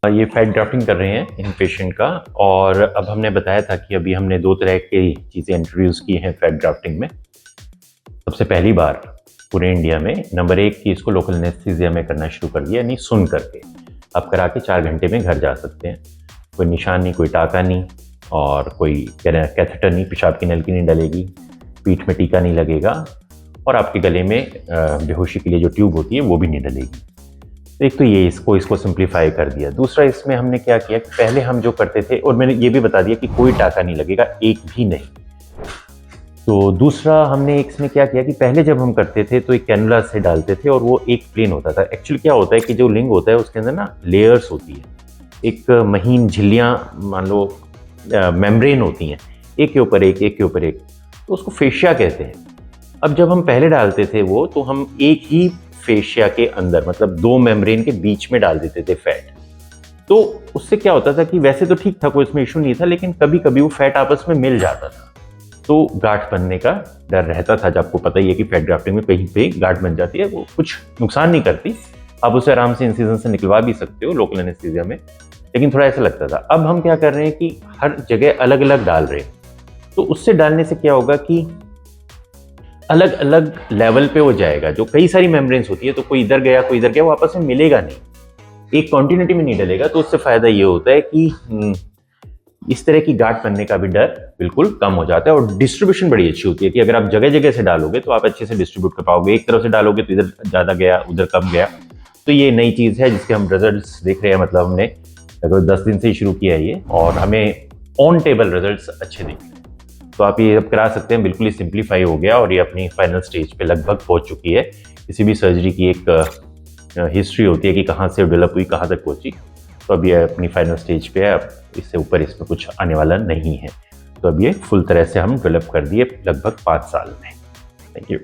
ये fat grafting कर रहे हैं इन पेशेंट का। और अब हमने बताया था कि अभी हमने 2 तरह की चीज़ें इंट्रोड्यूस की हैं फैट ग्राफ्टिंग में। सबसे पहली बार पूरे इंडिया में नंबर 1 कि इसको लोकल एनेस्थीसिया में करना शुरू कर दिया, यानी सुन करके आप करा के 4 घंटे में घर जा सकते हैं। कोई निशान नहीं, कोई टाका नहीं और कोई कैथेटर नहीं, पेशाब की नलकी नहीं डलेगी, पीठ में टीका नहीं लगेगा और आपके गले में बेहोशी के लिए जो ट्यूब होती है वो भी नहीं डलेगी। एक तो ये इसको सिंप्लीफाई कर दिया। दूसरा इसमें हमने क्या किया कि पहले हम जो करते थे, और मैंने ये भी बता दिया कि कोई टाका नहीं लगेगा, एक भी नहीं। तो दूसरा हमने इसमें क्या किया कि पहले जब हम करते थे तो एक कैनुला से डालते थे और वो एक प्लेन होता था। एक्चुअली क्या होता है कि जो लिंग होता है उसके अंदर ना लेयर्स होती है, एक महीन झिल्लियाँ मान लो मेम्ब्रेन होती हैं, एक के ऊपर एक, एक के ऊपर एक, तो उसको फेशिया कहते हैं। अब जब हम पहले डालते थे वो, तो हम एक ही फेशिया के अंदर मतलब 2 मेम्ब्रेन के बीच में डाल देते थे फैट। तो उससे क्या होता था कि वैसे तो ठीक था, कोई इसमें इशू नहीं था, लेकिन कभी कभी वो फैट आपस में मिल जाता था तो गांठ बनने का डर रहता था। जब आपको पता ही है कि फैट ग्राफ्टिंग में कहीं पे गांठ बन जाती है, वो कुछ नुकसान नहीं करती, आप उसे आराम से इंसिजन से निकलवा भी सकते हो लोकल एनेस्थीसिया में, लेकिन थोड़ा ऐसा लगता था। अब हम क्या कर रहे हैं कि हर जगह अलग अलग डाल रहे हैं, तो उससे डालने से क्या होगा कि अलग अलग लेवल पे वो जाएगा। जो कई सारी मेम्ब्रेन्स होती है तो कोई इधर गया कोई इधर गया, वो आपस में मिलेगा नहीं, एक कॉन्टिन्यूटी में नहीं डलेगा। तो उससे फायदा ये होता है कि इस तरह की गांठ बनने का भी डर बिल्कुल कम हो जाता है और डिस्ट्रीब्यूशन बड़ी अच्छी होती है कि अगर आप जगह जगह से डालोगे तो आप अच्छे से डिस्ट्रीब्यूट कर पाओगे। एक तरफ से डालोगे तो इधर ज़्यादा गया उधर कम गया। तो ये नई चीज़ है जिसके हम रिजल्ट्स देख रहे हैं, मतलब हमने लगभग 10 दिन से ही शुरू किया है ये, और हमें ऑन टेबल रिजल्ट्स अच्छे दिख रहे हैं। तो आप ये अब करा सकते हैं, बिल्कुल ही सिंप्लीफाई हो गया और ये अपनी फाइनल स्टेज पे लगभग पहुंच चुकी है। किसी भी सर्जरी की एक हिस्ट्री होती है कि कहाँ से डेवलप हुई, कहाँ तक पहुंची, तो अब ये अपनी फाइनल स्टेज पे है। अब इससे ऊपर इसमें कुछ आने वाला नहीं है। तो अब ये फुल तरह से हम डेवलप कर दिए लगभग 5 साल में। Thank you.